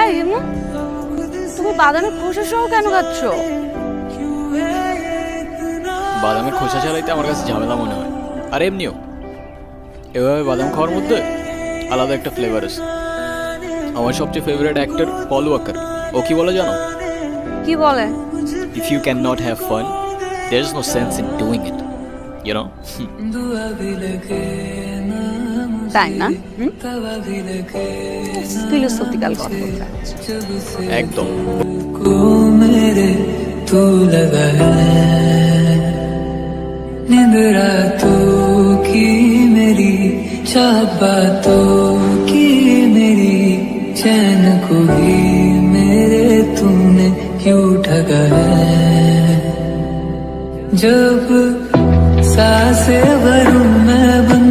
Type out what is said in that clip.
এই রিমু, তুমি বাদামের খোসা সহ কেন খাচ্ছ? বাদামের খোসা ছাড়াইতে আমার কাছে ঝামেলা মনে হয়। আর এমনিও এভাবে বাদাম খাওয়ার মধ্যে আলাদা একটা ফ্লেভার আছে। আমার সবচেয়ে ফেভারিট অ্যাক্টর পল ওয়াকার, ও কি বলে জানো? কি বলে? If you can not have fun, there is no sense in doing it, you know. তাই না? ফিলোসফিক্যাল কথা বলতে। একদম। को मेरे तू लगा है, नींद रातों की मेरी, चाहत बातों की मेरी, चैन को भी मेरे तूने क्यों ठगा है। जब सांसें भरूं मैं बन